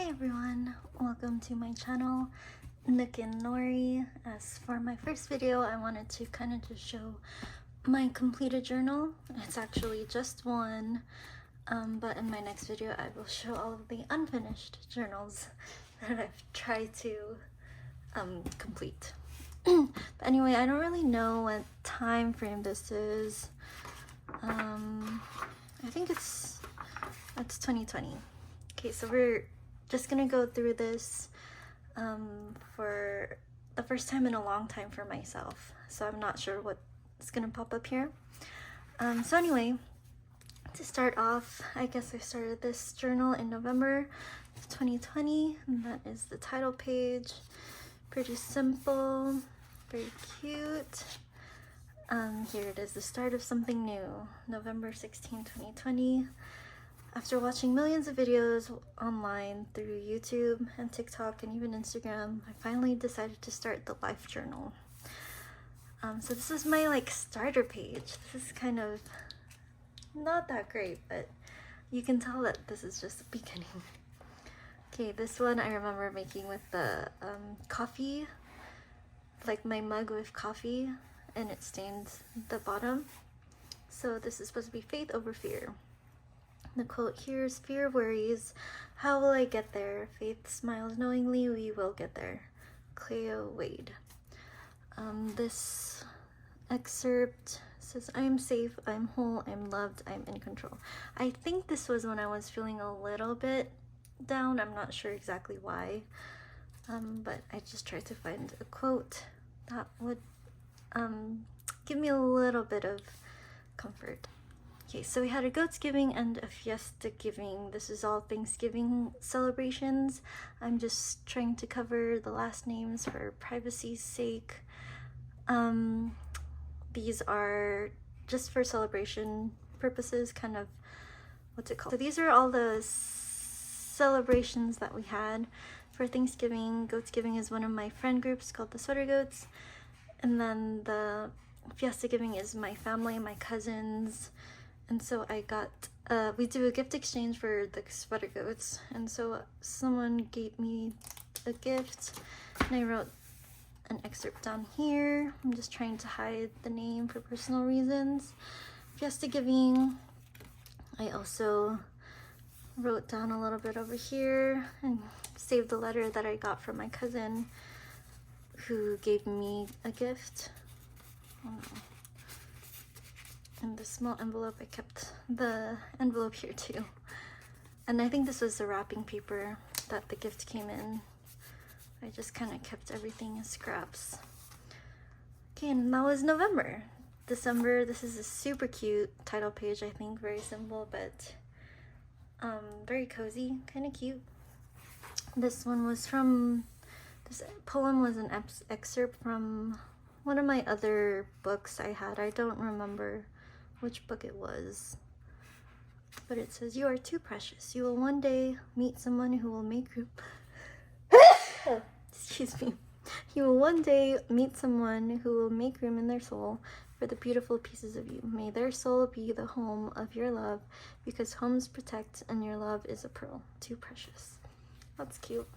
Hi everyone, welcome to my channel, Nook and Norey. As for my first video, I wanted to kind of just show my completed journal. It's actually just one, but in my next video I will show all of the unfinished journals that I've tried to complete. But anyway, I don't really know what time frame this is. I think it's 2020. Okay, so we're just gonna go through this for the first time in a long time for myself. So I'm not sure what's gonna pop up here. So anyway, to start off, I guess I started this journal in November of 2020, and that is the title page. Pretty simple, very cute. Here it is, the start of something new, November 16, 2020. After watching millions of videos online through YouTube and TikTok and even Instagram, I finally decided to start the life journal. So this is my starter page. This is kind of not that great, but you can tell that this is just the beginning. Okay, this one I remember making with the coffee, like my mug with coffee, and it stains the bottom. So this is supposed to be faith over fear. The quote here is, "Fear worries, how will I get there? Faith smiles knowingly, we will get there." Cleo Wade. This excerpt says, "I am safe, I'm whole, I'm loved, I'm in control." I think this was when I was feeling a little bit down. I'm not sure exactly why, but I just tried to find a quote that would give me a little bit of comfort. Okay, so we had a goats giving and a fiesta giving. This is all Thanksgiving celebrations. I'm just trying to cover the last names for privacy's sake. These are just for celebration purposes, kind of, what's it called? So these are all the celebrations that we had for Thanksgiving. Goats giving is one of my friend groups called the Sweater Goats. And then the fiesta giving is my family, my cousins. And so I got, we do a gift exchange for the Sweater Goats. And so someone gave me a gift and I wrote an excerpt down here. I'm just trying to hide the name for personal reasons. Fiesta giving, I also wrote down a little bit over here and saved the letter that I got from my cousin who gave me a gift. Oh no. In the small envelope, I kept the envelope here too. And I think this was the wrapping paper that the gift came in. I just kind of kept everything in scraps. Okay, and that was November. December, this is a super cute title page, I think. Very simple, but very cozy, kind of cute. This one was from, this poem was an excerpt from one of my other books I had. I don't remember which book it was, but it says, "You are too precious. You will one day meet someone who will make room." Excuse me. "You will one day meet someone who will make room in their soul for the beautiful pieces of you. May their soul be the home of your love, because homes protect and your love is a pearl. Too precious." That's cute.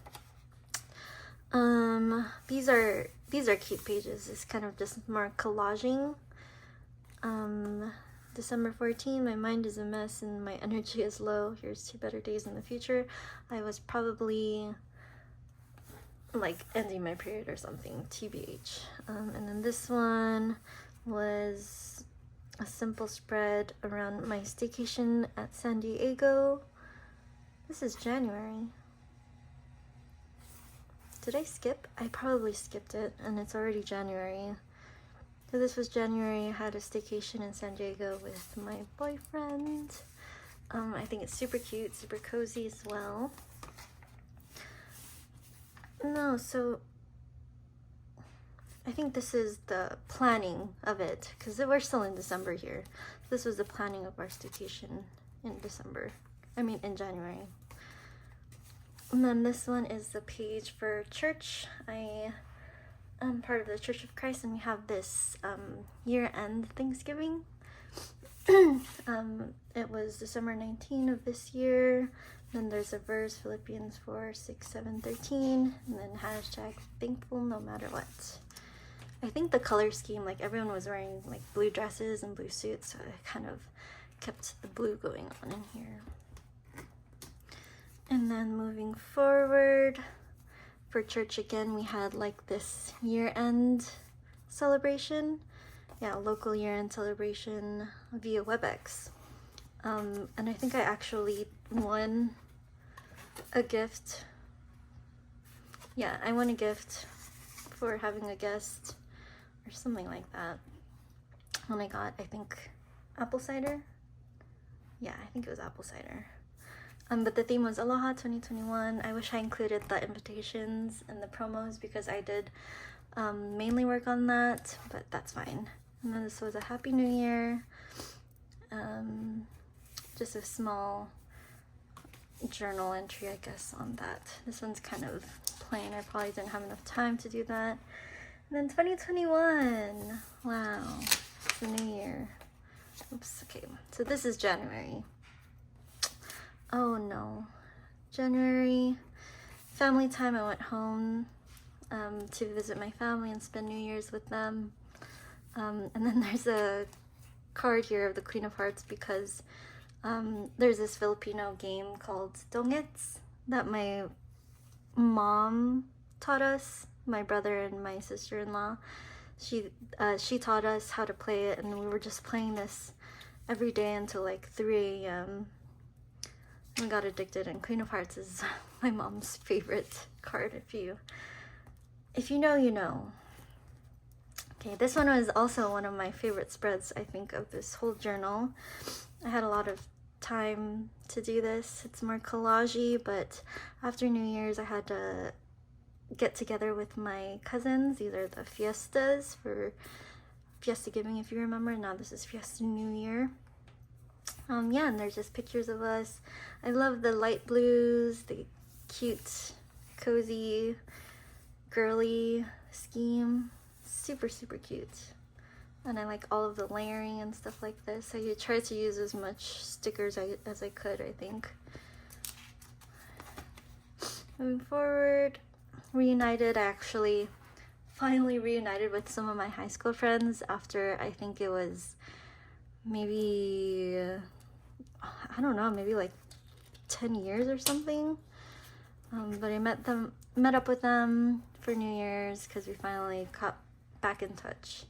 These are cute pages. It's kind of just more collaging. December 14, "My mind is a mess and my energy is low. Here's to better days in the future." I was probably ending my period or something, TBH. And then this one was a simple spread around my staycation at San Diego. This is January. Did I skip? I probably skipped it, and it's already January. So this was January. I had a staycation in San Diego with my boyfriend. I think it's super cute, super cozy as well. No, so I think this is the planning of it, because we're still in December here. This was the planning of our staycation in January. And then this one is the page for church. I am part of the Church of Christ, and we have this year-end Thanksgiving. It was December 19 of this year. Then there's a verse, Philippians 4, 6, 7, 13, and then hashtag thankful no matter what. I think the color scheme, like everyone was wearing like blue dresses and blue suits, so I kind of kept the blue going on in here. And then moving forward, for church again, we had like this year-end celebration. Yeah, local year-end celebration via WebEx. And I think I actually won a gift. Yeah, I won a gift for having a guest or something like that. When I got, I think, apple cider. Yeah, I think it was apple cider. But the theme was Aloha 2021. I wish I included the invitations and the promos because I did mainly work on that, but that's fine. And then this was a Happy New Year. Just a small journal entry, I guess, on that. This one's kind of plain. I probably didn't have enough time to do that. And then 2021. Wow, it's the new year. Oops, okay. So this is January. Oh no. January, family time. I went home to visit my family and spend New Year's with them. And then there's a card here of the Queen of Hearts because there's this Filipino game called Dongets that my mom taught us, my brother and my sister-in-law. She taught us how to play it, and we were just playing this every day until like 3 a.m. We got addicted, and Queen of Hearts is my mom's favorite card. If you know, you know. Okay, this one was also one of my favorite spreads, I think, of this whole journal. I had a lot of time to do this. It's more collage-y, but after New Year's I had to get together with my cousins. These are the fiestas for Fiesta Giving, if you remember. Now this is Fiesta New Year. Yeah, and there's just pictures of us. I love the light blues, the cute, cozy, girly scheme. Super, super cute. And I like all of the layering and stuff like this. I tried to use as much stickers as I could, I think. Moving forward, reunited. I actually finally reunited with some of my high school friends after, I think it was maybe, I don't know, maybe like 10 years or something. But I met up with them for New Year's because we finally got back in touch.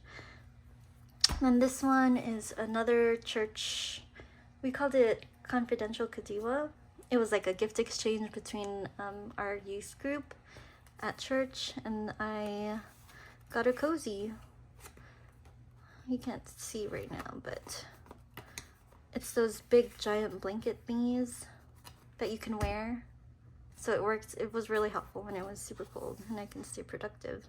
And this one is another church. We called it Confidential Kadiwa. It was like a gift exchange between our youth group at church, and I got a cozy. You can't see right now, but it's those big giant blanket thingies that you can wear. So it worked. It was really helpful when it was super cold, and I can stay productive.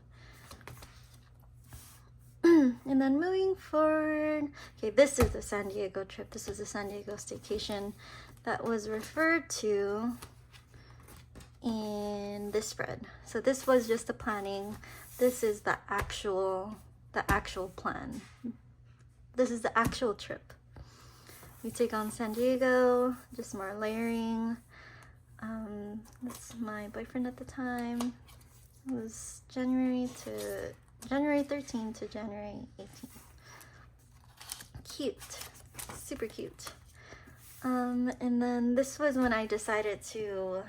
And then moving forward, okay, this is the San Diego trip. This was a San Diego staycation that was referred to in this spread. So this was just the planning. This is the actual plan. This is the actual trip. We take on San Diego, just more layering. That's my boyfriend at the time. It was January 13th to January 18th. Cute, super cute. And then this was when I decided to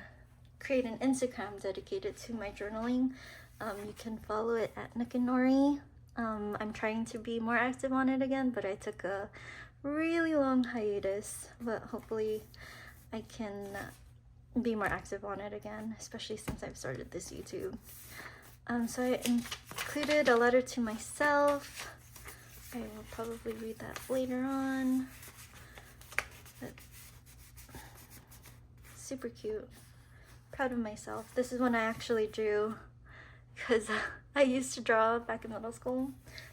create an Instagram dedicated to my journaling. You can follow it at nookandnorey. I'm trying to be more active on it again, but I took a really long hiatus, but hopefully I can be more active on it again, especially since I've started this YouTube. So I included a letter to myself. I will probably read that later on. But super cute. Proud of myself. This is when I actually drew, because I used to draw back in middle school.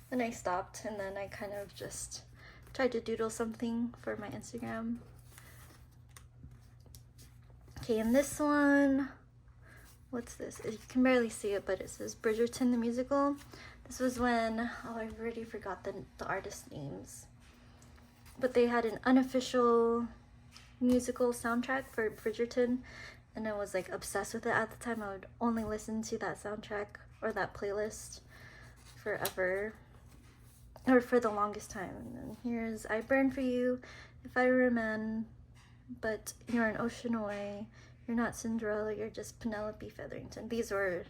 Then I stopped, and then I kind of just tried to doodle something for my Instagram. Okay, and this one, what's this? You can barely see it, but it says Bridgerton the Musical. This was when, oh, I already forgot the artist names. But they had an unofficial musical soundtrack for Bridgerton, and I was like obsessed with it at the time. I would only listen to that soundtrack or that playlist forever, or for the longest time. And then here's I Burn For You, If I Were a Man, But You're an Ocean Away, You're Not Cinderella, You're Just Penelope Featherington. These were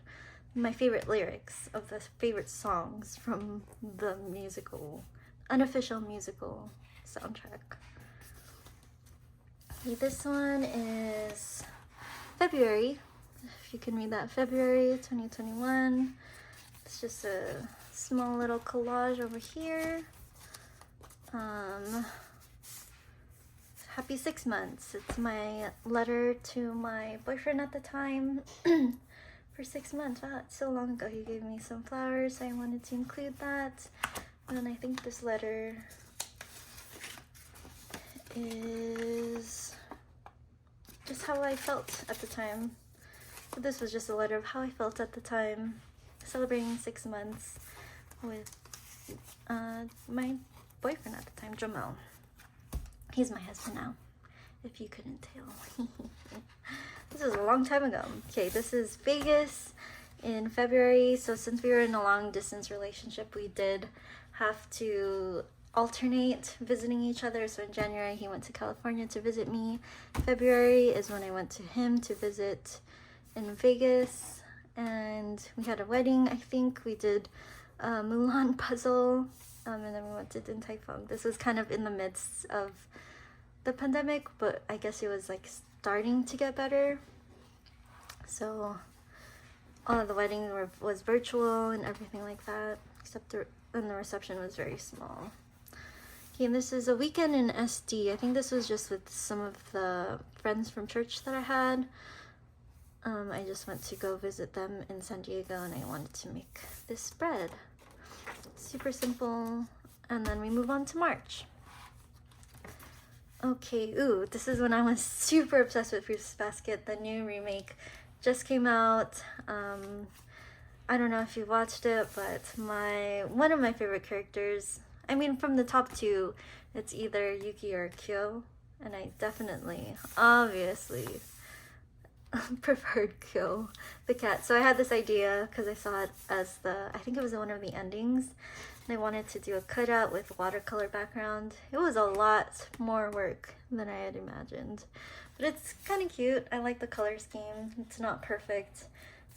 my favorite lyrics of the favorite songs from the musical, unofficial musical soundtrack. Okay, this one is February, if you can read that, February 2021. It's just a small little collage over here. Happy 6 months. It's my letter to my boyfriend at the time. For 6 months. Wow, that's so long ago. He gave me some flowers. I wanted to include that. And I think this letter is just how I felt at the time. So this was just a letter of how I felt at the time, celebrating 6 months with my boyfriend at the time, Jamel. He's my husband now, if you couldn't tell. This was a long time ago. Okay, this is Vegas in February. So since we were in a long distance relationship, we did have to alternate visiting each other. So in January, he went to California to visit me. February is when I went to him to visit in Vegas. And we had a wedding, I think. We did a Mulan puzzle. And then we went to Din Tai Fung. This was kind of in the midst of the pandemic, but I guess it was like starting to get better. So all of the wedding was virtual and everything like that, except and the reception was very small. Okay, and this is a weekend in SD. I think this was just with some of the friends from church that I had. I just went to go visit them in San Diego, and I wanted to make this spread. Super simple. And then we move on to March. Okay, ooh, this is when I was super obsessed with Fruits Basket. The new remake just came out. I don't know if you watched it, but one of my favorite characters, I mean, from the top two, it's either Yuki or Kyo, and I definitely, obviously, preferred Kyo, the cat. So I had this idea because I saw it as I think it was one of the endings. I wanted to do a cutout with watercolor background. It was a lot more work than I had imagined, but it's kind of cute. I like the color scheme. It's not perfect,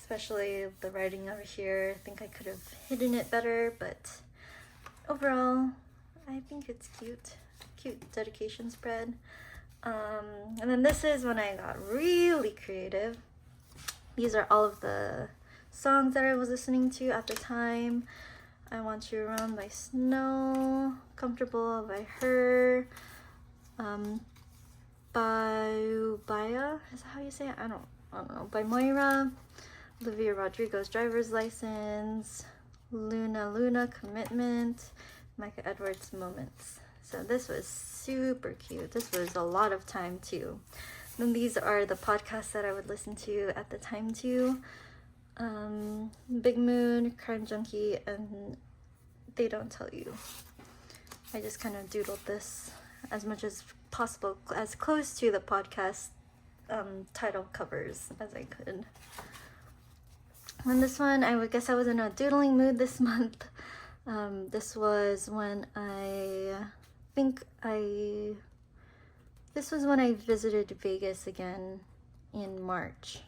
especially the writing over here. I think I could have hidden it better, but overall, I think it's cute. Cute dedication spread. And then this is when I got really creative. These are all of the songs that I was listening to at the time. I Want You Around by Snow, Comfortable by Her, by Ubaya, is that how you say it? I don't know. By Moira, Olivia Rodrigo's Driver's License, Luna, Commitment, Micah Edwards, Moments. So this was super cute. This was a lot of time too. And these are the podcasts that I would listen to at the time too. Big Moon, Crime Junkie, and They Don't Tell You. I just kind of doodled this as much as possible, as close to the podcast title covers as I could. And this one, I would guess I was in a doodling mood this month. This was when this was when I visited Vegas again in March.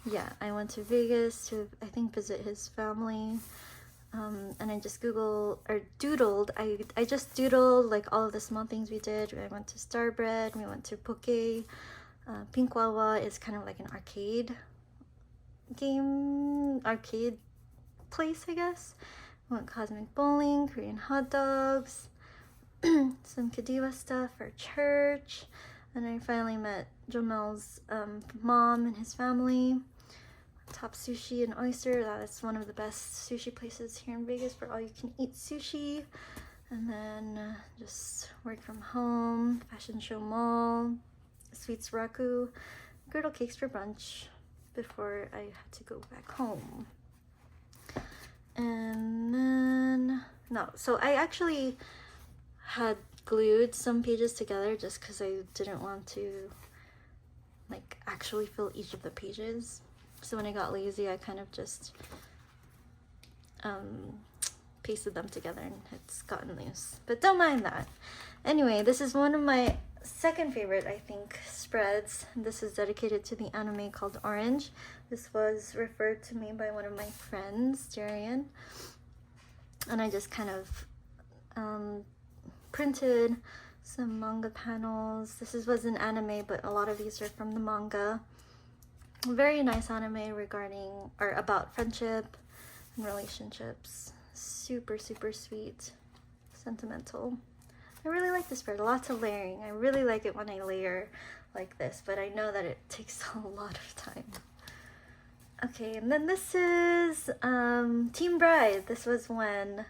Yeah, I went to Vegas to, I think, visit his family. And I just doodled. I just doodled like all of the small things we did. I went to Starbread, we went to Poke. Pink Wawa is kind of like an arcade place, I guess. We went Cosmic Bowling, Korean hot dogs, some Kadiwa stuff for church. And I finally met Jomel's mom and his family. Top Sushi and Oyster. That's one of the best sushi places here in Vegas for all you can eat sushi. And then just work from home, fashion show mall, Sweets Raku, girdle cakes for brunch before I had to go back home. And then, no, so I actually had glued some pages together just because I didn't want to like actually fill each of the pages. So when I got lazy, I kind of just pasted them together and it's gotten loose. But don't mind that. Anyway, this is one of my second favorite, I think, spreads. This is dedicated to the anime called Orange. This was referred to me by one of my friends, Jarian. And I just kind of printed some manga panels. This was an anime, but a lot of these are from the manga. Very nice anime regarding or about friendship and relationships. Super, super sweet, sentimental. I really like this spread. Lots of layering. I really like it when I layer like this, but I know that it takes a lot of time. Okay, and then this is Team Bride. This was when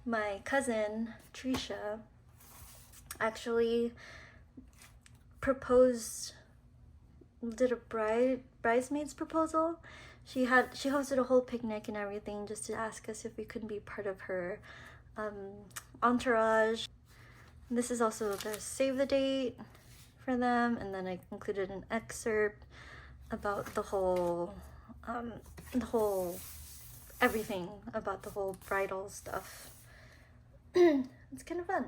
my cousin Trisha actually proposed, did a bridesmaids proposal. She hosted a whole picnic and everything just to ask us if we could be part of her entourage. This is also the save the date for them, and then I included an excerpt about the whole everything about the whole bridal stuff. It's kind of fun.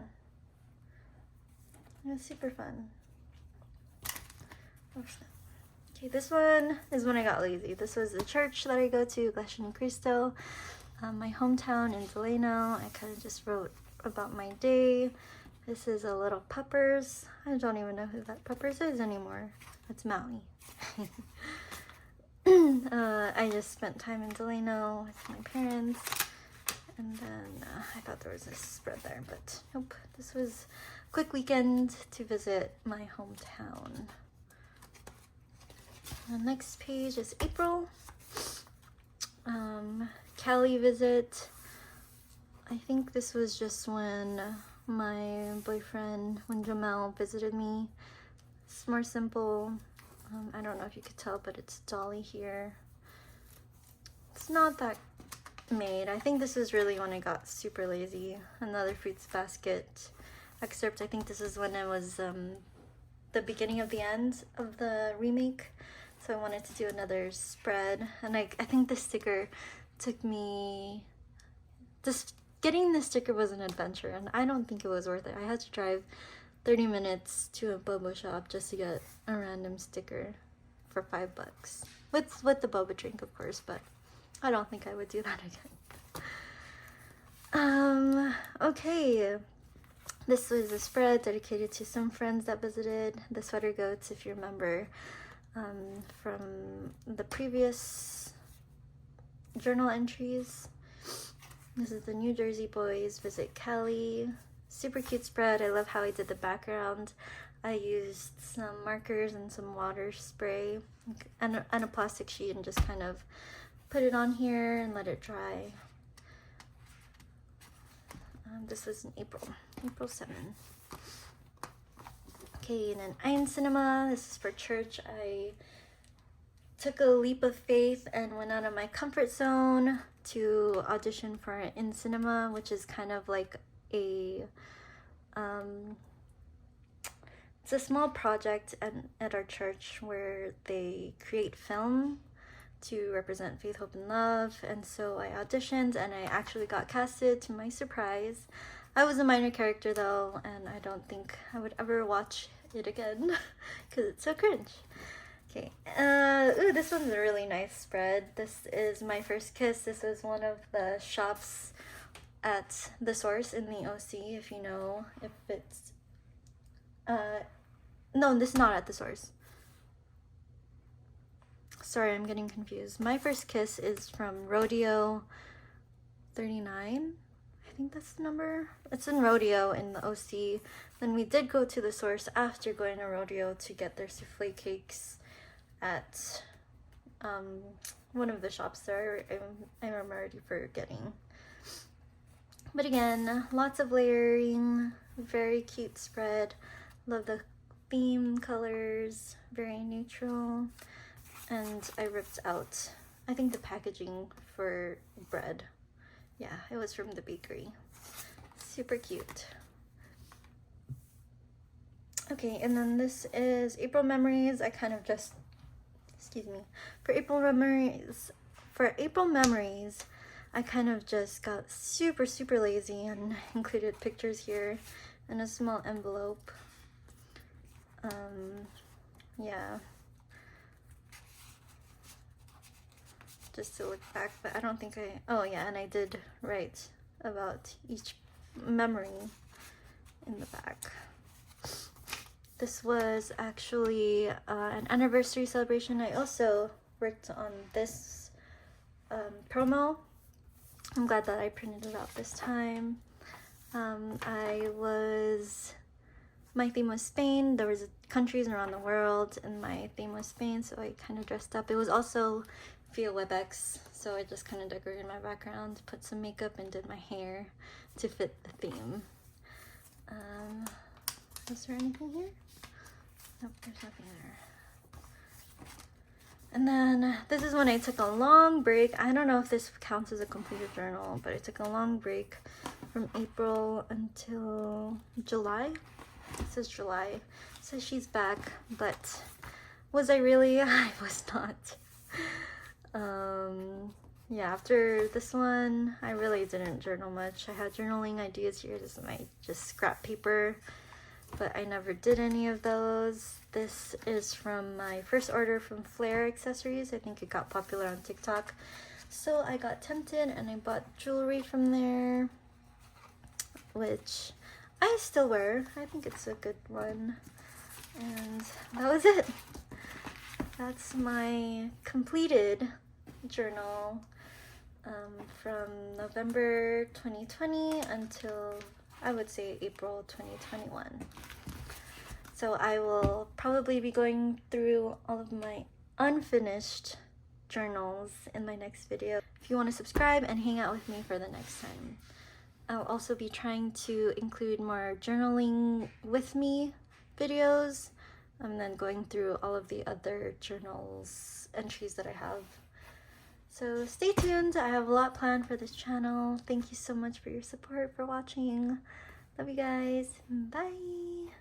It's super fun. Okay, this one is when I got lazy. This was the church that I go to, Iglesia Ni Cristo, my hometown in Delano. I kind of just wrote about my day. This is a little Peppers. I don't even know who that Peppers is anymore. It's Maui. I just spent time in Delano with my parents, and then I thought there was a spread there, but nope. This was a quick weekend to visit my hometown. The next page is April. Cali visit. I think this was just when my boyfriend, when Jamel visited me. It's more simple. I don't know if you could tell, but it's Dolly here. It's not that made. I think this is really when I got super lazy. Another fruits basket excerpt. I think this is when it was the beginning of the end of the remake. So I wanted to do another spread. And I think the sticker took me... Getting the sticker was an adventure, and I don't think it was worth it. I had to drive 30 minutes to a boba shop just to get a random sticker for $5. With the boba drink, of course, but I don't think I would do that again. Okay. This was a spread dedicated to some friends that visited the Sweater Goats, if you remember, from the previous journal entries. This is the New Jersey boys visit Cali. Super cute spread. I love how I did the background. I used some markers and some water spray and a plastic sheet and just kind of put it on here and let it dry. This was in April 7. Okay, and then Ein Cinema. This is for church. I took a leap of faith and went out of my comfort zone to audition for In Cinema, which is kind of like a it's a small project at our church where they create film to represent faith, hope, and love. And so I auditioned and I actually got casted, to my surprise. I was a minor character though, and I don't think I would ever watch it again because it's so cringe. Okay, ooh, this one's a really nice spread. This is My First Kiss. This is one of the shops at the Source in the OC, if you know, if it's, no, this is not at the Source. Sorry, I'm getting confused. My First Kiss is from Rodeo 39. I think that's the number. It's in Rodeo in the OC. Then we did go to the Source after going to Rodeo to get their souffle cakes at one of the shops there. I'm already forgetting. But again, lots of layering, very cute spread. Love the theme colors, very neutral. And I ripped out, I think, the packaging for bread. Yeah, it was from the bakery. Super cute. Okay, and then this is April memories. I kind of just, excuse me, for April memories, I kind of just got super lazy and included pictures here in a small envelope. Yeah, just to look back, but I don't think oh yeah, and I did write about each memory in the back. This was actually an anniversary celebration. I also worked on this promo. I'm glad that I printed it out this time. My theme was Spain. There was countries around the world, and my theme was Spain, so I kind of dressed up. It was also via WebEx, so I just kind of decorated my background, put some makeup, and did my hair to fit the theme. Is there anything here? Nope, there's nothing there. And then this is when I took a long break. I don't know if this counts as a completed journal, but I took a long break from April until July. It says July. It says she's back, but was I really? I was not. Yeah, after this one, I really didn't journal much. I had journaling ideas here. This is my just scrap paper, but I never did any of those. This is from my first order from Flair Accessories. I think it got popular on TikTok. So I got tempted and I bought jewelry from there, which I still wear. I think it's a good one. And that was it. That's my completed journal from November 2020 until, I would say, April 2021. So I will probably be going through all of my unfinished journals in my next video. If you want to subscribe and hang out with me for the next time. I'll also be trying to include more journaling with me videos, and then going through all of the other journals entries that I have. So stay tuned. I have a lot planned for this channel. Thank you so much for your support, for watching. Love you guys. Bye.